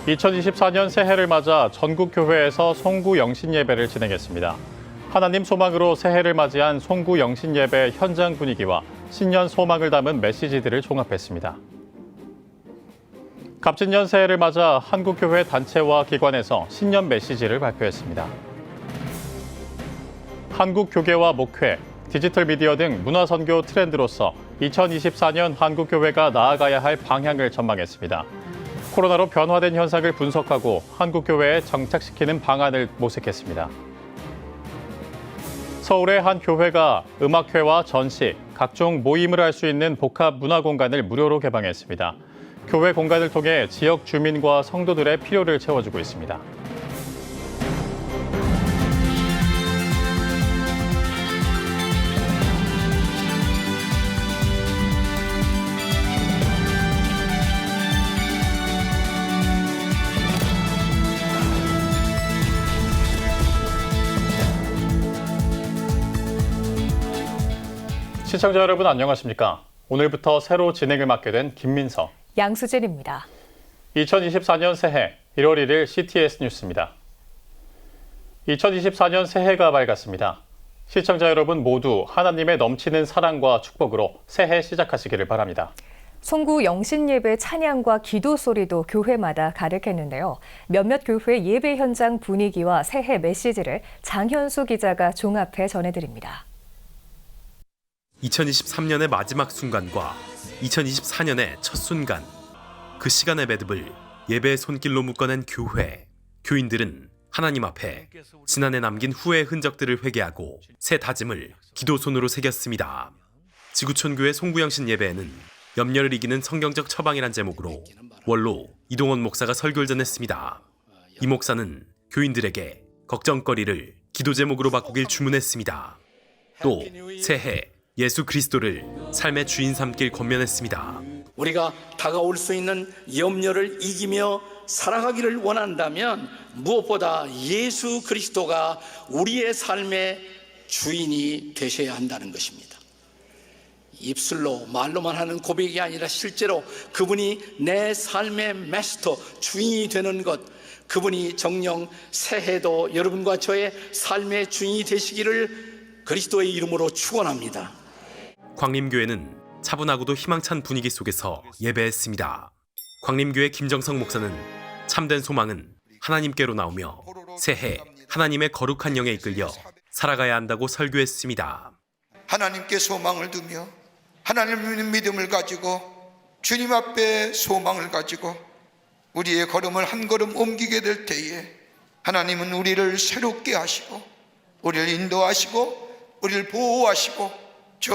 2024년 새해를 맞아 전국 교회에서 송구 영신 예배를 진행했습니다. 하나님 소망으로 새해를 맞이한 송구 영신 예배 현장 분위기와 신년 소망을 담은 메시지들을 종합했습니다. 갑진년 새해를 맞아 한국교회 단체와 기관에서 신년 메시지를 발표했습니다. 한국교계와 목회, 디지털 미디어 등 문화선교 트렌드로서 2024년 한국교회가 나아가야 할 방향을 전망했습니다. 코로나로 변화된 현상을 분석하고 한국교회에 정착시키는 방안을 모색했습니다. 서울의 한 교회가 음악회와 전시, 각종 모임을 할 수 있는 복합 문화 공간을 무료로 개방했습니다. 교회 공간을 통해 지역 주민과 성도들의 필요를 채워주고 있습니다. 시청자 여러분 안녕하십니까? 오늘부터 새로 진행을 맡게 된 김민석, 양수진입니다. 2024년 새해 1월 1일 CTS 뉴스입니다. 2024년 새해가 밝았습니다. 시청자 여러분 모두 하나님의 넘치는 사랑과 축복으로 새해 시작하시기를 바랍니다. 송구 영신예배 찬양과 기도 소리도 교회마다 가득했는데요. 몇몇 교회 예배 현장 분위기와 새해 메시지를 장현수 기자가 종합해 전해드립니다. 2023년의 마지막 순간과 2024년의 첫 순간, 그 시간의 매듭을 예배의 손길로 묶어낸 교회, 교인들은 하나님 앞에 지난해 남긴 후회의 흔적들을 회개하고 새 다짐을 기도손으로 새겼습니다. 지구촌교회 송구영신 예배에는 염려를 이기는 성경적 처방이란 제목으로 원로 이동원 목사가 설교를 전했습니다. 이 목사는 교인들에게 걱정거리를 기도 제목으로 바꾸길 주문했습니다. 또 새해 예수 그리스도를 삶의 주인 삼길 권면했습니다. 우리가 다가올 수 있는 염려를 이기며 살아가기를 원한다면 무엇보다 예수 그리스도가 우리의 삶의 주인이 되셔야 한다는 것입니다. 입술로 말로만 하는 고백이 아니라 실제로 그분이 내 삶의 마스터, 주인이 되는 것, 그분이 정녕 새해도 여러분과 저의 삶의 주인이 되시기를 그리스도의 이름으로 축원합니다. 광림교회는 차분하고도 희망찬 분위기 속에서 예배했습니다. 광림교회 김정성 목사는 참된 소망은 하나님께로 나오며 새해 하나님의 거룩한 영에 이끌려 살아가야 한다고 설교했습니다. 하나님께 소망을 두며 하나님의 믿음을 가지고 주님 앞에 소망을 가지고 우리의 걸음을 한 걸음 옮기게 될 때에 하나님은 우리를 새롭게 하시고 우리를 인도하시고 우리를 보호하시고 저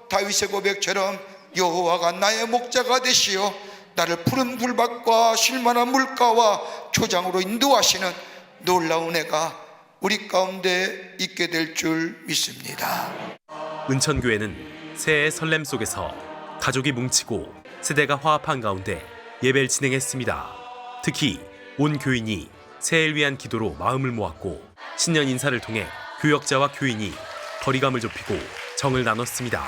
다윗의 고백처럼 여호와가 나의 목자가 되시어 나를 푸른 풀밭과 쉴만한 물가와 초장으로 인도하시는 놀라운 애가 우리 가운데 있게 될 줄 믿습니다. 은천교회는 새해의 설렘 속에서 가족이 뭉치고 세대가 화합한 가운데 예배를 진행했습니다. 특히 온 교인이 새해를 위한 기도로 마음을 모았고 신년 인사를 통해 교역자와 교인이 거리감을 좁히고 정을 나눴습니다.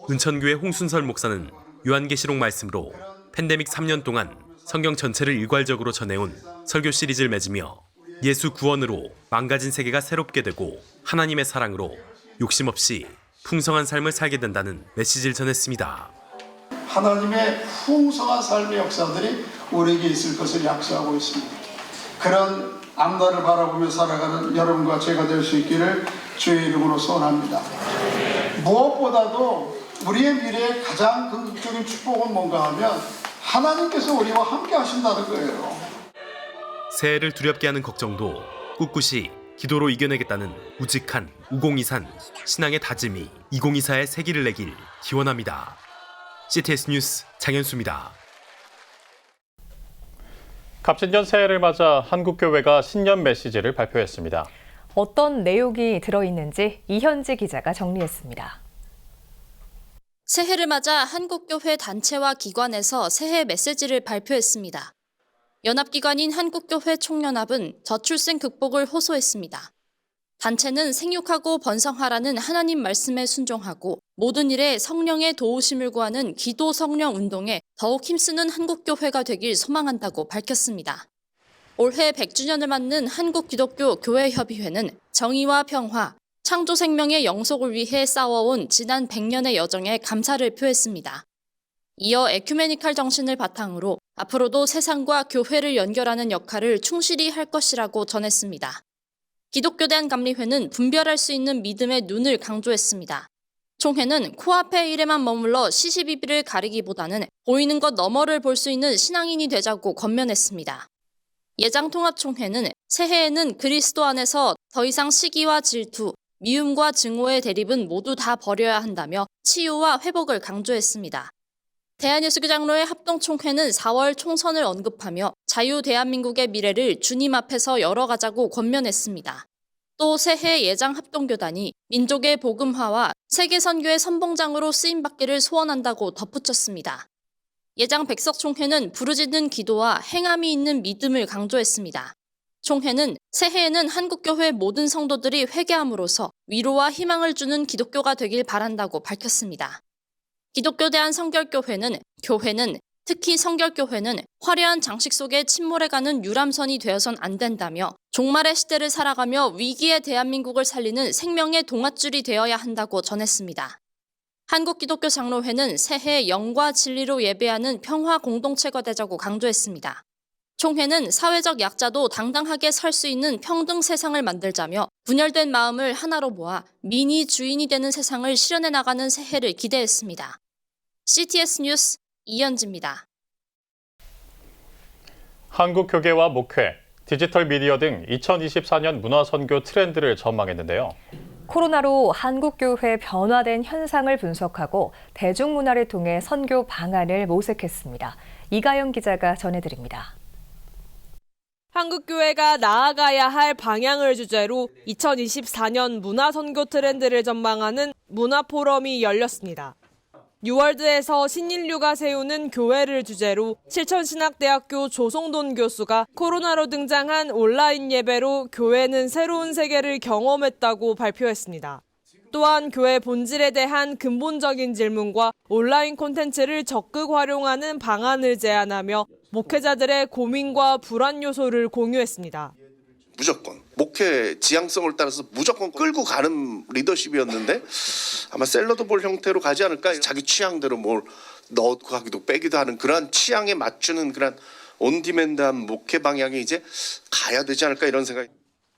은천교회 홍순설 목사는 요한계시록 말씀으로 팬데믹 3년 동안 성경 전체를 일괄적으로 전해온 설교 시리즈를 맺으며 예수 구원으로 망가진 세계가 새롭게 되고 하나님의 사랑으로 욕심 없이 풍성한 삶을 살게 된다는 메시지를 전했습니다. 하나님의 풍성한 삶의 역사들이 우리에게 있을 것을 약속하고 있습니다. 그런 앞날을 바라보며 살아가는 여러분과 제가 될 수 있기를 주의 이름으로 소원합니다. 무엇보다도 우리의 미래의 가장 궁극적인 축복은 뭔가 하면 하나님께서 우리와 함께 하신다는 거예요. 새해를 두렵게 하는 걱정도 꿋꿋이 기도로 이겨내겠다는 우직한 2023 신앙의 다짐이 2024의 새기를 내길 기원합니다. CTS 뉴스 장현수입니다. 갑진년 새해를 맞아 한국교회가 신년 메시지를 발표했습니다. 어떤 내용이 들어있는지 이현지 기자가 정리했습니다. 새해를 맞아 한국교회 단체와 기관에서 새해 메시지를 발표했습니다. 연합기관인 한국교회 총연합은 저출생 극복을 호소했습니다. 단체는 생육하고 번성하라는 하나님 말씀에 순종하고 모든 일에 성령의 도우심을 구하는 기도 성령 운동에 더욱 힘쓰는 한국교회가 되길 소망한다고 밝혔습니다. 올해 100주년을 맞는 한국기독교교회협의회는 정의와 평화, 창조 생명의 영속을 위해 싸워온 지난 100년의 여정에 감사를 표했습니다. 이어 에큐메니칼 정신을 바탕으로 앞으로도 세상과 교회를 연결하는 역할을 충실히 할 것이라고 전했습니다. 기독교대한감리회는 분별할 수 있는 믿음의 눈을 강조했습니다. 총회는 코앞의 일에만 머물러 시시비비를 가리기보다는 보이는 것 너머를 볼 수 있는 신앙인이 되자고 권면했습니다. 예장통합총회는 새해에는 그리스도 안에서 더 이상 시기와 질투, 미움과 증오의 대립은 모두 다 버려야 한다며 치유와 회복을 강조했습니다. 대한예수교장로회 합동총회는 4월 총선을 언급하며 자유 대한민국의 미래를 주님 앞에서 열어가자고 권면했습니다. 또 새해 예장합동교단이 민족의 복음화와 세계선교의 선봉장으로 쓰임받기를 소원한다고 덧붙였습니다. 예장 백석총회는 부르짖는 기도와 행함이 있는 믿음을 강조했습니다. 총회는 새해에는 한국교회 모든 성도들이 회개함으로써 위로와 희망을 주는 기독교가 되길 바란다고 밝혔습니다. 기독교대한 성결교회는 교회는 특히 성결교회는 화려한 장식 속에 침몰해가는 유람선이 되어선 안 된다며 종말의 시대를 살아가며 위기의 대한민국을 살리는 생명의 동아줄이 되어야 한다고 전했습니다. 한국기독교장로회는 새해 영과 진리로 예배하는 평화 공동체가 되자고 강조했습니다. 총회는 사회적 약자도 당당하게 살 수 있는 평등 세상을 만들자며 분열된 마음을 하나로 모아 민이 주인이 되는 세상을 실현해 나가는 새해를 기대했습니다. CTS 뉴스 이현지입니다. 한국교계와 목회, 디지털 미디어 등 2024년 문화선교 트렌드를 전망했는데요. 코로나로 한국교회 변화된 현상을 분석하고 대중문화를 통해 선교 방안을 모색했습니다. 이가영 기자가 전해드립니다. 한국교회가 나아가야 할 방향을 주제로 2024년 문화선교 트렌드를 전망하는 문화포럼이 열렸습니다. 뉴월드에서 신인류가 세우는 교회를 주제로 실천신학대학교 조성돈 교수가 코로나로 등장한 온라인 예배로 교회는 새로운 세계를 경험했다고 발표했습니다. 또한 교회 본질에 대한 근본적인 질문과 온라인 콘텐츠를 적극 활용하는 방안을 제안하며 목회자들의 고민과 불안 요소를 공유했습니다. 무조건 목회 지향성을 따라서 무조건 끌고 가는 리더십이었는데 아마 샐러드볼 형태로 가지 않을까. 자기 취향대로 뭘 넣고 가기도 빼기도 하는 그런 취향에 맞추는 그런 온디맨드한 목회 방향이 이제 가야 되지 않을까 이런 생각이.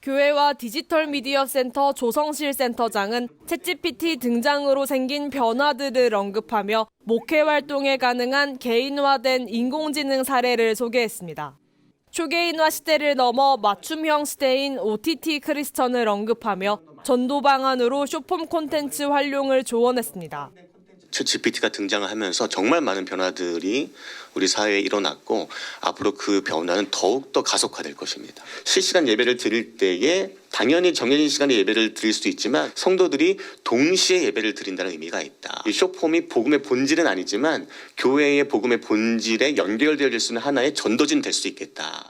교회와 디지털 미디어 센터 조성실 센터장은 챗GPT 등장으로 생긴 변화들을 언급하며 목회 활동에 가능한 개인화된 인공지능 사례를 소개했습니다. 초개인화 시대를 넘어 맞춤형 시대인 OTT 크리스천을 언급하며 전도 방안으로 숏폼 콘텐츠 활용을 조언했습니다. 챗GPT가 등장하면서 정말 많은 변화들이 우리 사회에 일어났고 앞으로 그 변화는 더욱더 가속화될 것입니다. 실시간 예배를 드릴 때에 당연히 정해진 시간에 예배를 드릴 수도 있지만 성도들이 동시에 예배를 드린다는 의미가 있다. 이 숏폼이 복음의 본질은 아니지만 교회의 복음의 본질에 연결되어질 수 있는 하나의 전도진 될 수 있겠다.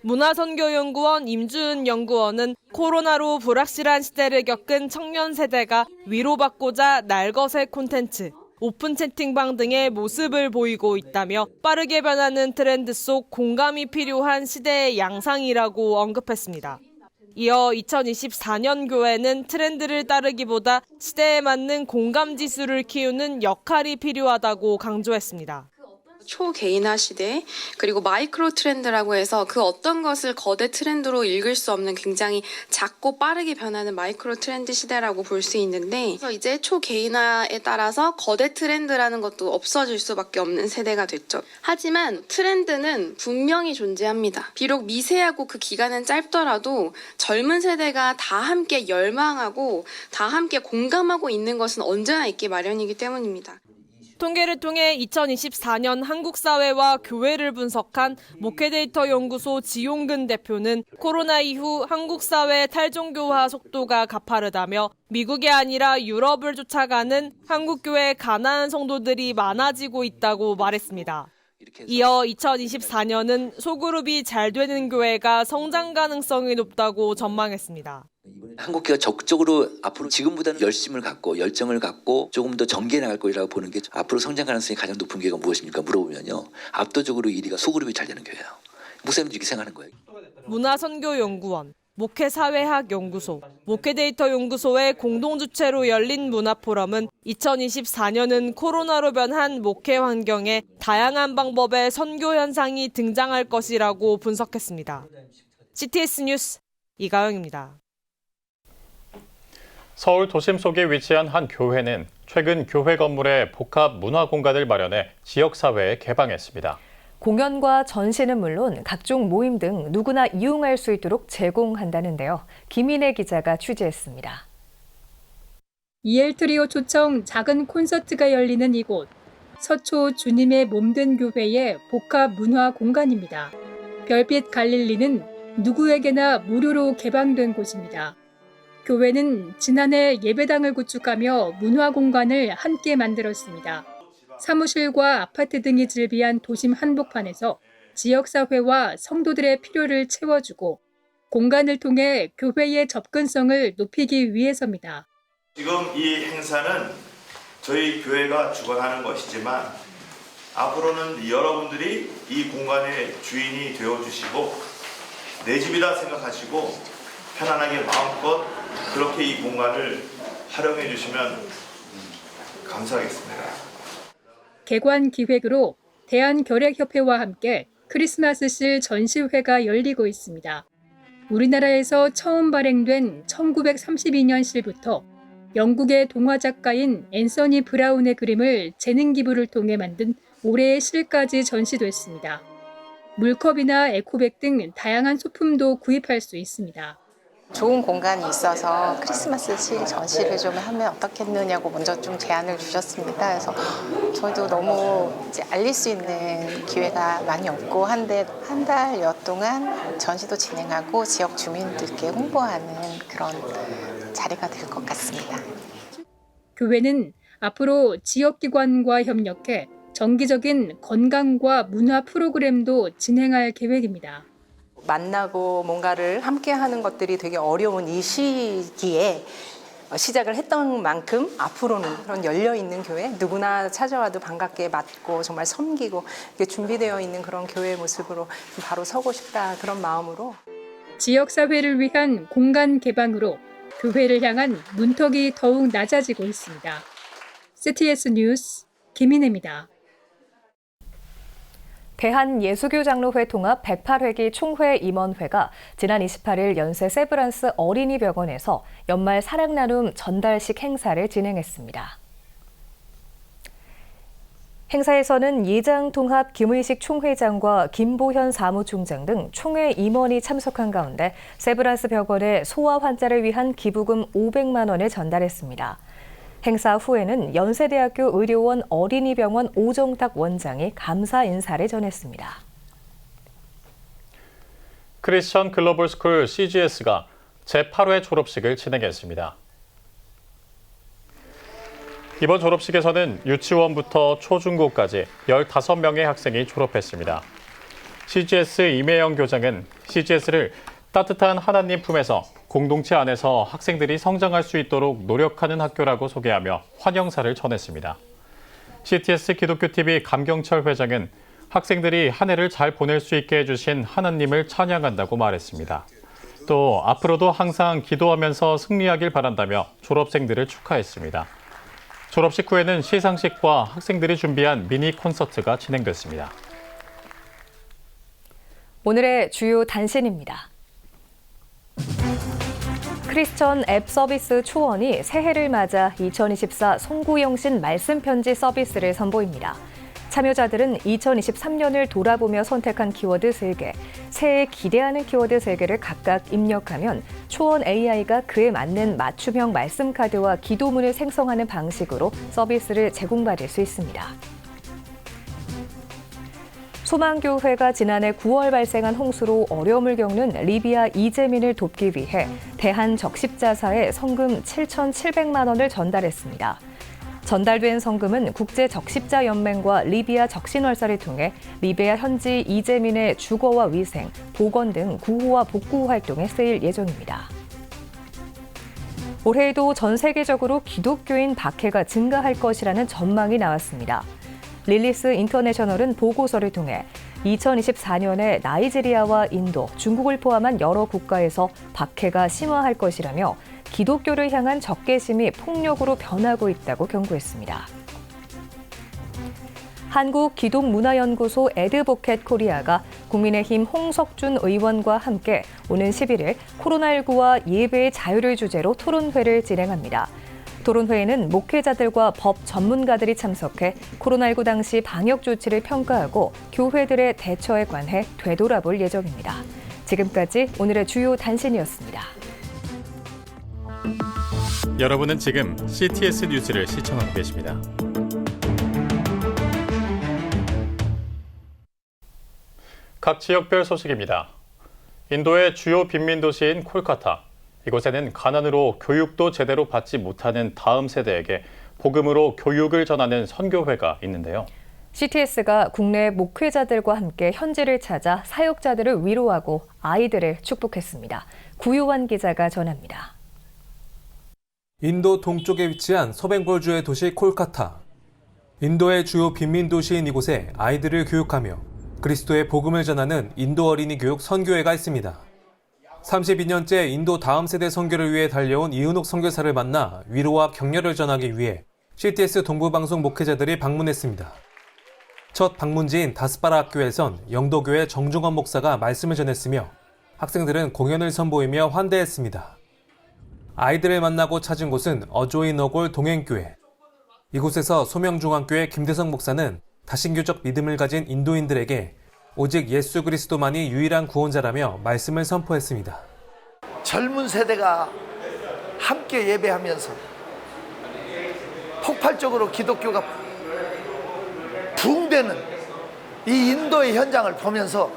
문화선교연구원 임주은 연구원은 코로나로 불확실한 시대를 겪은 청년 세대가 위로받고자 날것의 콘텐츠, 오픈 채팅방 등의 모습을 보이고 있다며 빠르게 변하는 트렌드 속 공감이 필요한 시대의 양상이라고 언급했습니다. 이어 2024년 교회는 트렌드를 따르기보다 시대에 맞는 공감 지수를 키우는 역할이 필요하다고 강조했습니다. 초개인화 시대 그리고 마이크로 트렌드라고 해서 그 어떤 것을 거대 트렌드로 읽을 수 없는 굉장히 작고 빠르게 변하는 마이크로 트렌드 시대라고 볼 수 있는데 그래서 이제 초개인화에 따라서 거대 트렌드라는 것도 없어질 수밖에 없는 세대가 됐죠. 하지만 트렌드는 분명히 존재합니다. 비록 미세하고 그 기간은 짧더라도 젊은 세대가 다 함께 열망하고 다 함께 공감하고 있는 것은 언제나 있기 마련이기 때문입니다. 통계를 통해 2024년 한국 사회와 교회를 분석한 목회데이터 연구소 지용근 대표는 코로나 이후 한국 사회 탈종교화 속도가 가파르다며 미국이 아니라 유럽을 쫓아가는 한국 교회의 가난한 성도들이 많아지고 있다고 말했습니다. 이어 2024년은 소그룹이 잘 되는 교회가 성장 가능성이 높다고 전망했습니다. 한국교회가 적극적으로 앞으로 지금보다는 열심을 갖고 열정을 갖고 조금 더 전개해 나갈 거라고 보는 게 앞으로 성장 가능성이 가장 높은 교회가 무엇입니까? 물어보면요. 압도적으로 1위가 소그룹이 잘 되는 교회예요. 목사님도 이렇게 생각하는 거예요. 문화선교연구원, 목회사회학연구소, 목회데이터연구소의 공동주최로 열린 문화포럼은 2024년은 코로나로 변한 목회 환경에 다양한 방법의 선교 현상이 등장할 것이라고 분석했습니다. CTS 뉴스 이가영입니다. 서울 도심 속에 위치한 한 교회는 최근 교회 건물에 복합 문화 공간을 마련해 지역사회에 개방했습니다. 공연과 전시는 물론 각종 모임 등 누구나 이용할 수 있도록 제공한다는데요. 김인혜 기자가 취재했습니다. 이엘 트리오 초청 작은 콘서트가 열리는 이곳. 서초 주님의 몸된 교회의 복합 문화 공간입니다. 별빛 갈릴리는 누구에게나 무료로 개방된 곳입니다. 교회는 지난해 예배당을 구축하며 문화 공간을 함께 만들었습니다. 사무실과 아파트 등이 즐비한 도심 한복판에서 지역사회와 성도들의 필요를 채워주고 공간을 통해 교회의 접근성을 높이기 위해서입니다. 지금 이 행사는 저희 교회가 주관하는 것이지만 앞으로는 여러분들이 이 공간의 주인이 되어주시고 내 집이다 생각하시고 편안하게 마음껏 그렇게 이 공간을 활용해 주시면 감사하겠습니다. 개관 기획으로 대한결핵협회와 함께 크리스마스실 전시회가 열리고 있습니다. 우리나라에서 처음 발행된 1932년 실부터 영국의 동화 작가인 앤서니 브라운의 그림을 재능 기부를 통해 만든 올해의 실까지 전시됐습니다. 물컵이나 에코백 등 다양한 소품도 구입할 수 있습니다. 좋은 공간이 있어서 크리스마스 실 전시를 좀 하면 어떻겠느냐고 먼저 좀 제안을 주셨습니다. 그래서 저희도 너무 이제 알릴 수 있는 기회가 많이 없고 한데 한 달여 동안 전시도 진행하고 지역 주민들께 홍보하는 그런 자리가 될 것 같습니다. 교회는 앞으로 지역기관과 협력해 정기적인 건강과 문화 프로그램도 진행할 계획입니다. 만나고 뭔가를 함께하는 것들이 되게 어려운 이 시기에 시작을 했던 만큼 앞으로는 그런 열려있는 교회, 누구나 찾아와도 반갑게 맞고 정말 섬기고 준비되어 있는 그런 교회의 모습으로 바로 서고 싶다, 그런 마음으로. 지역사회를 위한 공간 개방으로 교회를 향한 문턱이 더욱 낮아지고 있습니다. CTS 뉴스 김인혜입니다. 대한예수교장로회 통합 108회기 총회 임원회가 지난 28일 연세 세브란스 어린이병원에서 연말 사랑나눔 전달식 행사를 진행했습니다. 행사에서는 예장통합 김의식 총회장과 김보현 사무총장 등 총회 임원이 참석한 가운데 세브란스 병원에 소아 환자를 위한 기부금 500만 원을 전달했습니다. 행사 후에는 연세대학교 의료원 어린이병원 오정탁 원장이 감사 인사를 전했습니다. 크리스천 글로벌 스쿨 CGS가 제8회 졸업식을 진행했습니다. 이번 졸업식에서는 유치원부터 초중고까지 15명의 학생이 졸업했습니다. CGS 임혜영 교장은 CGS를 따뜻한 하나님 품에서 공동체 안에서 학생들이 성장할 수 있도록 노력하는 학교라고 소개하며 환영사를 전했습니다. CTS 기독교TV 감경철 회장은 학생들이 한 해를 잘 보낼 수 있게 해주신 하나님을 찬양한다고 말했습니다. 또 앞으로도 항상 기도하면서 승리하길 바란다며 졸업생들을 축하했습니다. 졸업식 후에는 시상식과 학생들이 준비한 미니 콘서트가 진행됐습니다. 오늘의 주요 단신입니다. 크리스천 앱 서비스 초원이 새해를 맞아 2024 송구영신 말씀편지 서비스를 선보입니다. 참여자들은 2023년을 돌아보며 선택한 키워드 3개, 새해 기대하는 키워드 3개를 각각 입력하면 초원 AI가 그에 맞는 맞춤형 말씀 카드와 기도문을 생성하는 방식으로 서비스를 제공받을 수 있습니다. 소망교회가 지난해 9월 발생한 홍수로 어려움을 겪는 리비아 이재민을 돕기 위해 대한적십자사에 성금 7,700만 원을 전달했습니다. 전달된 성금은 국제적십자연맹과 리비아 적신월사를 통해 리비아 현지 이재민의 주거와 위생, 보건 등 구호와 복구 활동에 쓰일 예정입니다. 올해에도 전 세계적으로 기독교인 박해가 증가할 것이라는 전망이 나왔습니다. 릴리스 인터내셔널은 보고서를 통해 2024년에 나이지리아와 인도, 중국을 포함한 여러 국가에서 박해가 심화할 것이라며 기독교를 향한 적개심이 폭력으로 변하고 있다고 경고했습니다. 한국기독문화연구소 에드보켓 코리아가 국민의힘 홍석준 의원과 함께 오는 11일 코로나19와 예배의 자유를 주제로 토론회를 진행합니다. 토론회에는 목회자들과 법 전문가들이 참석해 코로나19 당시 방역 조치를 평가하고 교회들의 대처에 관해 되돌아볼 예정입니다. 지금까지 오늘의 주요 단신이었습니다. 여러분은 지금 CTS 뉴스를 시청하고 계십니다. 각 지역별 소식입니다. 인도의 주요 빈민도시인 콜카타. 이곳에는 가난으로 교육도 제대로 받지 못하는 다음 세대에게 복음으로 교육을 전하는 선교회가 있는데요. CTS가 국내 목회자들과 함께 현지를 찾아 사역자들을 위로하고 아이들을 축복했습니다. 구요환 기자가 전합니다. 인도 동쪽에 위치한 서벵골주의 도시 콜카타. 인도의 주요 빈민도시인 이곳에 아이들을 교육하며 그리스도의 복음을 전하는 인도 어린이 교육 선교회가 있습니다. 32년째 인도 다음 세대 선교를 위해 달려온 이은옥 선교사를 만나 위로와 격려를 전하기 위해 CTS 동부방송 목회자들이 방문했습니다. 첫 방문지인 다스바라 학교에선 영도교회 정중원 목사가 말씀을 전했으며 학생들은 공연을 선보이며 환대했습니다. 아이들을 만나고 찾은 곳은 어조인 어골 동행교회. 이곳에서 소명중앙교회 김대성 목사는 다신교적 믿음을 가진 인도인들에게 오직 예수 그리스도만이 유일한 구원자라며 말씀을 선포했습니다. 젊은 세대가 함께 예배하면서 폭발적으로 기독교가 부흥되는 이 인도의 현장을 보면서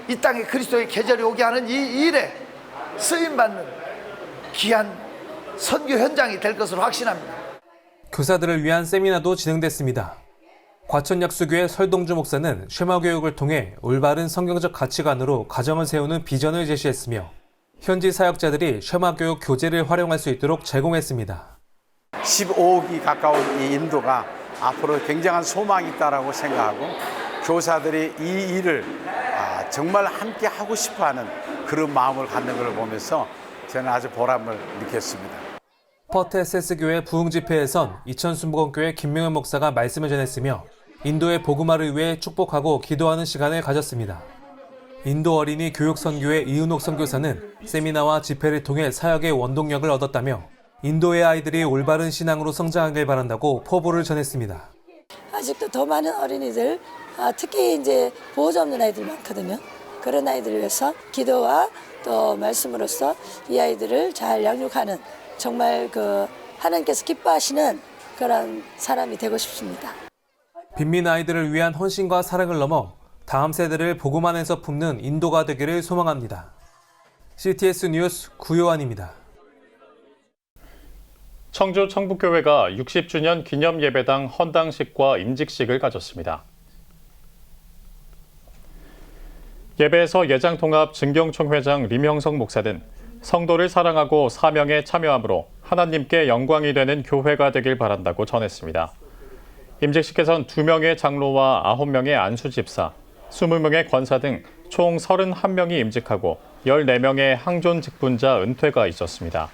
이 땅에 그리스도의 계절이 오게 하는 이 일에 쓰임받는 귀한 선교 현장이 될 것으로 확신합니다. 교사들을 위한 세미나도 진행됐습니다. 과천약수교회 설동주 목사는 쉐마 교육을 통해 올바른 성경적 가치관으로 가정을 세우는 비전을 제시했으며 현지 사역자들이 쉐마 교육 교재를 활용할 수 있도록 제공했습니다. 15억이 가까운 이 인도가 앞으로 굉장한 소망이 있다고 생각하고 교사들이 이 일을 정말 함께 하고 싶어하는 그런 마음을 갖는 걸 보면서 저는 아주 보람을 느꼈습니다. 퍼트 SS교회 부흥집회에선 이천순복음교회 김명현 목사가 말씀을 전했으며 인도의 복음화를 위해 축복하고 기도하는 시간을 가졌습니다. 인도 어린이 교육선교회 이은옥 선교사는 세미나와 집회를 통해 사역의 원동력을 얻었다며 인도의 아이들이 올바른 신앙으로 성장하길 바란다고 포부를 전했습니다. 아직도 더 많은 어린이들, 특히 이제 보호자 없는 아이들 많거든요. 그런 아이들을 위해서 기도와 또 말씀으로써 이 아이들을 잘 양육하는 정말 하나님께서 기뻐하시는 그런 사람이 되고 싶습니다. 빈민 아이들을 위한 헌신과 사랑을 넘어 다음 세대를 복음 안에서 품는 인도가 되기를 소망합니다. CTS 뉴스 구요한입니다. 청주 청북교회가 60주년 기념 예배당 헌당식과 임직식을 가졌습니다. 예배에서 예장통합 증경총회장 림형성 목사는 성도를 사랑하고 사명에 참여함으로 하나님께 영광이 되는 교회가 되길 바란다고 전했습니다. 임직식에선 2명의 장로와 9명의 안수집사, 20명의 권사 등 총 31명이 임직하고 14명의 항존 직분자 은퇴가 있었습니다.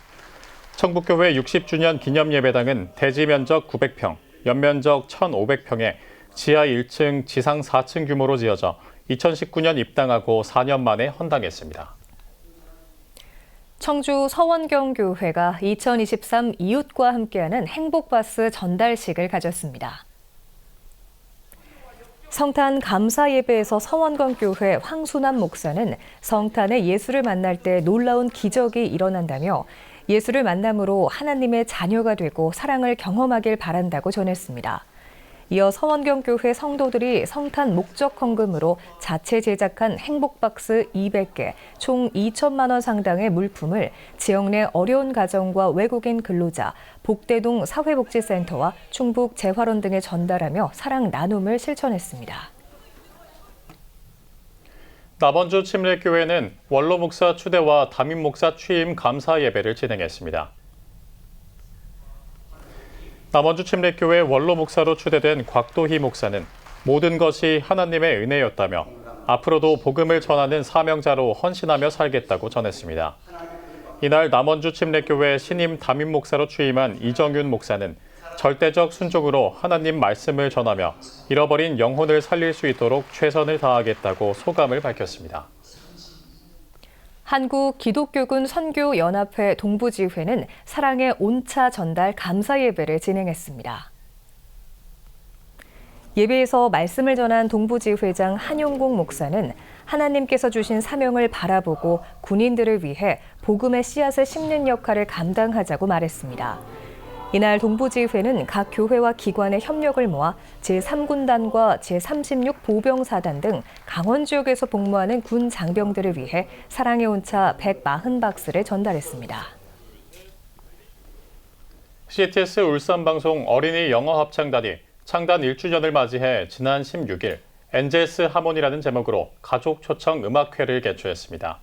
청북교회 60주년 기념예배당은 대지 면적 900평, 연면적 1,500평에 지하 1층, 지상 4층 규모로 지어져 2019년 입당하고 4년 만에 헌당했습니다. 청주 서원경교회가 2023 이웃과 함께하는 행복바스 전달식을 가졌습니다. 성탄 감사 예배에서 서원경교회 황순남 목사는 성탄에 예수를 만날 때 놀라운 기적이 일어난다며 예수를 만남으로 하나님의 자녀가 되고 사랑을 경험하길 바란다고 전했습니다. 이어 서원경교회 성도들이 성탄 목적 헌금으로 자체 제작한 행복박스 200개, 총 2천만 원 상당의 물품을 지역 내 어려운 가정과 외국인 근로자, 복대동 사회복지센터와 충북 재활원 등에 전달하며 사랑 나눔을 실천했습니다. 남원주 침례교회는 원로 목사 추대와 담임 목사 취임 감사 예배를 진행했습니다. 남원주 침례교회 원로 목사로 추대된 곽도희 목사는 모든 것이 하나님의 은혜였다며 앞으로도 복음을 전하는 사명자로 헌신하며 살겠다고 전했습니다. 이날 남원주 침례교회 신임 담임 목사로 취임한 이정윤 목사는 절대적 순종으로 하나님 말씀을 전하며 잃어버린 영혼을 살릴 수 있도록 최선을 다하겠다고 소감을 밝혔습니다. 한국기독교군 선교연합회 동부지회는 사랑의 온차 전달 감사 예배를 진행했습니다. 예배에서 말씀을 전한 동부지회장 한용공 목사는 하나님께서 주신 사명을 바라보고 군인들을 위해 복음의 씨앗을 심는 역할을 감당하자고 말했습니다. 이날 동부지회는 각 교회와 기관의 협력을 모아 제3군단과 제36 보병사단 등 강원 지역에서 복무하는 군 장병들을 위해 사랑의 온차 140박스를 전달했습니다. CTS 울산방송 어린이 영어 합창단이 창단 1주년을 맞이해 지난 16일 엔젤스 하모니라는 제목으로 가족 초청 음악회를 개최했습니다.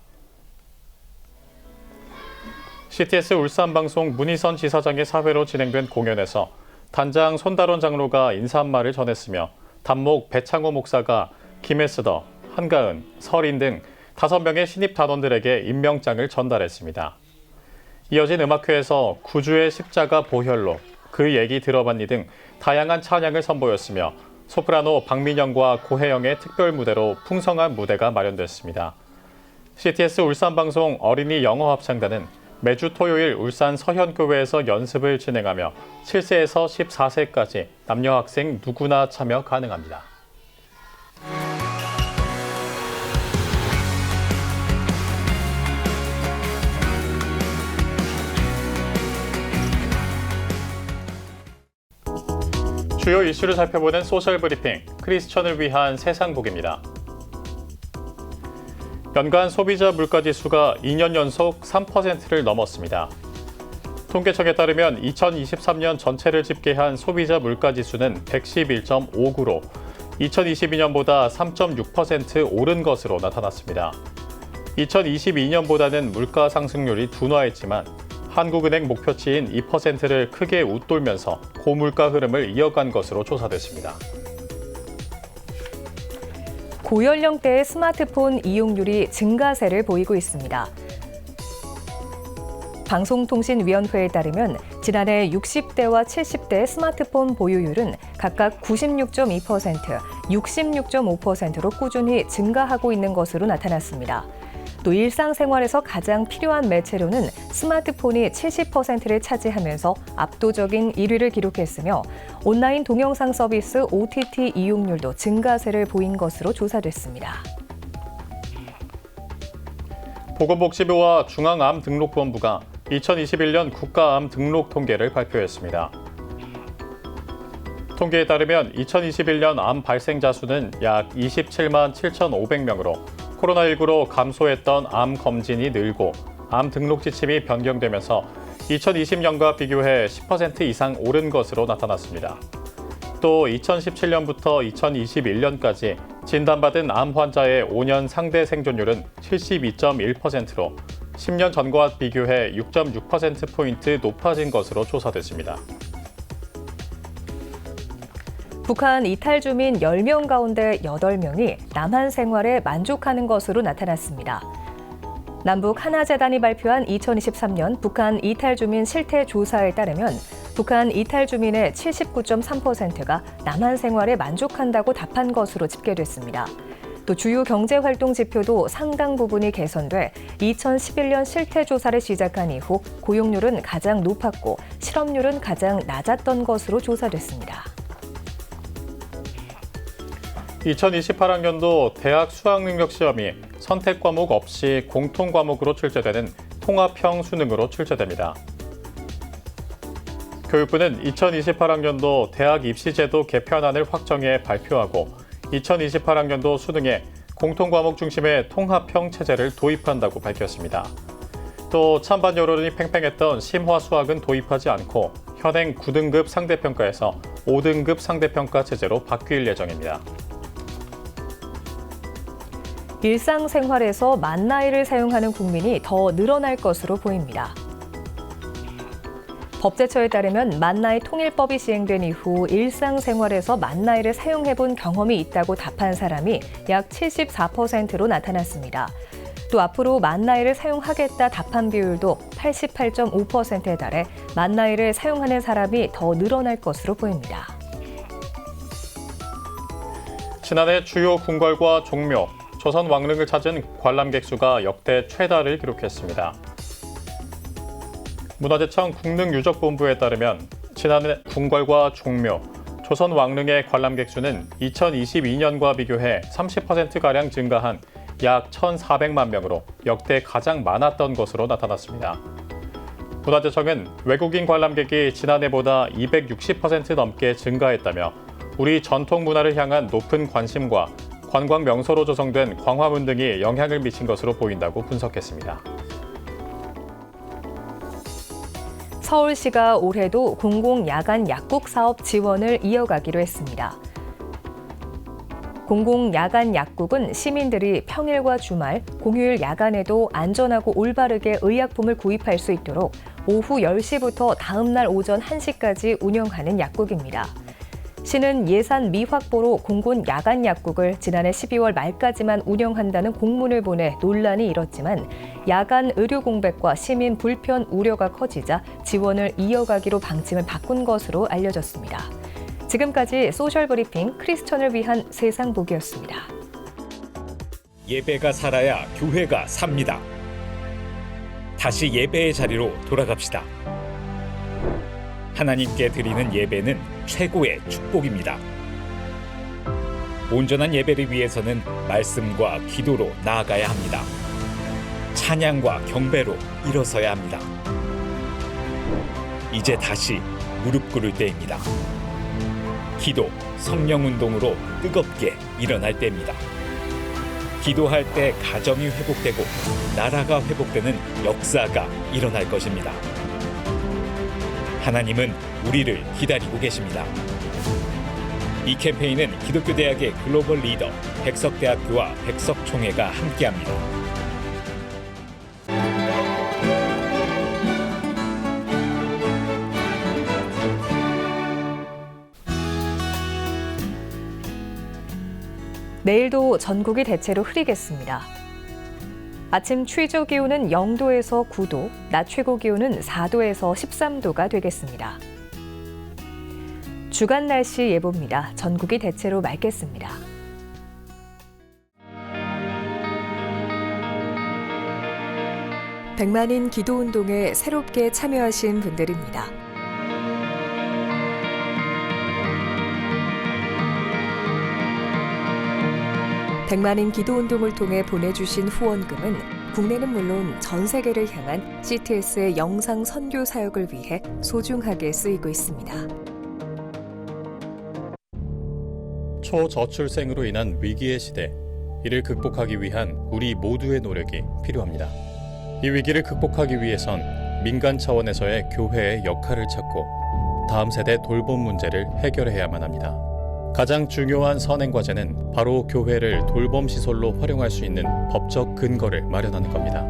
CTS 울산방송 문희선 지사장의 사회로 진행된 공연에서 단장 손다론 장로가 인사말을 전했으며 단목 배창호 목사가 김에스더, 한가은, 설인 등 5명의 신입 단원들에게 임명장을 전달했습니다. 이어진 음악회에서 구주의 십자가 보혈로, 그 얘기 들어봤니 등 다양한 찬양을 선보였으며 소프라노 박민영과 고혜영의 특별 무대로 풍성한 무대가 마련됐습니다. CTS 울산방송 어린이 영어 합창단은 매주 토요일 울산 서현교회에서 연습을 진행하며 7세에서 14세까지 남녀 학생 누구나 참여 가능합니다. 주요 이슈를 살펴보는 소셜브리핑, 크리스천을 위한 세상복입니다. 연간 소비자 물가지수가 2년 연속 3%를 넘었습니다. 통계청에 따르면 2023년 전체를 집계한 소비자 물가지수는 111.59로 2022년보다 3.6% 오른 것으로 나타났습니다. 2022년보다는 물가 상승률이 둔화했지만 한국은행 목표치인 2%를 크게 웃돌면서 고물가 흐름을 이어간 것으로 조사됐습니다. 고연령대의 스마트폰 이용률이 증가세를 보이고 있습니다. 방송통신위원회에 따르면 지난해 60대와 70대의 스마트폰 보유율은 각각 96.2%, 66.5%로 꾸준히 증가하고 있는 것으로 나타났습니다. 또 일상생활에서 가장 필요한 매체로는 스마트폰이 70%를 차지하면서 압도적인 1위를 기록했으며 온라인 동영상 서비스 OTT 이용률도 증가세를 보인 것으로 조사됐습니다. 보건복지부와 중앙암등록본부가 2021년 국가암 등록 통계를 발표했습니다. 통계에 따르면 2021년 암 발생자 수는 약 27만 7,500명으로 코로나19로 감소했던 암 검진이 늘고 암 등록 지침이 변경되면서 2020년과 비교해 10% 이상 오른 것으로 나타났습니다. 또 2017년부터 2021년까지 진단받은 암 환자의 5년 상대 생존율은 72.1%로 10년 전과 비교해 6.6%포인트 높아진 것으로 조사됐습니다. 북한 이탈 주민 10명 가운데 8명이 남한 생활에 만족하는 것으로 나타났습니다. 남북 하나재단이 발표한 2023년 북한 이탈 주민 실태 조사에 따르면 북한 이탈 주민의 79.3%가 남한 생활에 만족한다고 답한 것으로 집계됐습니다. 또 주요 경제활동 지표도 상당 부분이 개선돼 2011년 실태 조사를 시작한 이후 고용률은 가장 높았고 실업률은 가장 낮았던 것으로 조사됐습니다. 2028학년도 대학 수학능력시험이 선택 과목 없이 공통 과목으로 출제되는 통합형 수능으로 출제됩니다. 교육부는 2028학년도 대학 입시제도 개편안을 확정해 발표하고 2028학년도 수능에 공통 과목 중심의 통합형 체제를 도입한다고 밝혔습니다. 또 찬반 여론이 팽팽했던 심화수학은 도입하지 않고 현행 9등급 상대평가에서 5등급 상대평가 체제로 바뀔 예정입니다. 일상생활에서 만 나이를 사용하는 국민이 더 늘어날 것으로 보입니다. 법제처에 따르면 만나이 통일법이 시행된 이후 일상생활에서 만나이를 사용해본 경험이 있다고 답한 사람이 약 74%로 나타났습니다. 또 앞으로 만나이를 사용하겠다 답한 비율도 88.5%에 달해 만나이를 사용하는 사람이 더 늘어날 것으로 보입니다. 지난해 주요 궁궐과 종묘, 조선 왕릉을 찾은 관람객 수가 역대 최다를 기록했습니다. 문화재청 국능유적본부에 따르면 지난해 궁궐과 종묘, 조선 왕릉의 관람객 수는 2022년과 비교해 30%가량 증가한 약 1,400만 명으로 역대 가장 많았던 것으로 나타났습니다. 문화재청은 외국인 관람객이 지난해보다 260% 넘게 증가했다며 우리 전통 문화를 향한 높은 관심과 관광 명소로 조성된 광화문 등이 영향을 미친 것으로 보인다고 분석했습니다. 서울시가 올해도 공공야간 약국 사업 지원을 이어가기로 했습니다. 공공야간 약국은 시민들이 평일과 주말, 공휴일 야간에도 안전하고 올바르게 의약품을 구입할 수 있도록 오후 10시부터 다음 날 오전 1시까지 운영하는 약국입니다. 시는 예산 미확보로 공공 야간 약국을 지난해 12월 말까지만 운영한다는 공문을 보내 논란이 일었지만 야간 의료 공백과 시민 불편 우려가 커지자 지원을 이어가기로 방침을 바꾼 것으로 알려졌습니다. 지금까지 소셜브리핑 크리스천을 위한 세상 보기였습니다. 예배가 살아야 교회가 삽니다. 다시 예배의 자리로 돌아갑시다. 하나님께 드리는 예배는 최고의 축복입니다. 온전한 예배를 위해서는 말씀과 기도로 나아가야 합니다. 찬양과 경배로 일어서야 합니다. 이제 다시 무릎 꿇을 때입니다. 기도, 성령 운동으로 뜨겁게 일어날 때입니다. 기도할 때 가정이 회복되고 나라가 회복되는 역사가 일어날 것입니다. 하나님은 우리를 기다리고 계십니다. 이 캠페인은 기독교대학의 글로벌 리더 백석대학교와 백석총회가 함께합니다. 내일도 전국이 대체로 흐리겠습니다. 아침 최저 기온은 0도에서 9도, 낮 최고 기온은 4도에서 13도가 되겠습니다. 주간 날씨 예보입니다. 전국이 대체로 맑겠습니다. 백만인 기도운동에 새롭게 참여하신 분들입니다. 백만인 기도운동을 통해 보내주신 후원금은 국내는 물론 전 세계를 향한 CTS의 영상 선교 사역을 위해 소중하게 쓰이고 있습니다. 초저출생으로 인한 위기의 시대, 이를 극복하기 위한 우리 모두의 노력이 필요합니다. 이 위기를 극복하기 위해선 민간 차원에서의 교회의 역할을 찾고 다음 세대 돌봄 문제를 해결해야만 합니다. 가장 중요한 선행과제는 바로 교회를 돌봄시설로 활용할 수 있는 법적 근거를 마련하는 겁니다.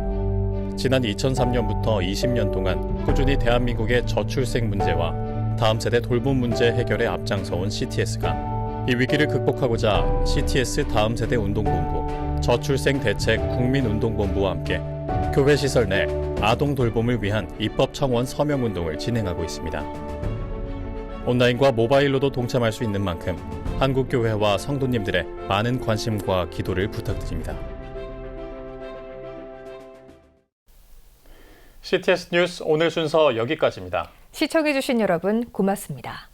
지난 2003년부터 20년 동안 꾸준히 대한민국의 저출생 문제와 다음 세대 돌봄 문제 해결에 앞장서온 CTS가 이 위기를 극복하고자 CTS 다음 세대 운동본부, 저출생 대책 국민운동본부와 함께 교회 시설 내 아동 돌봄을 위한 입법 청원 서명 운동을 진행하고 있습니다. 온라인과 모바일로도 동참할 수 있는 만큼 한국교회와 성도님들의 많은 관심과 기도를 부탁드립니다. CTS 뉴스 오늘 순서 여기까지입니다. 시청해주신 여러분 고맙습니다.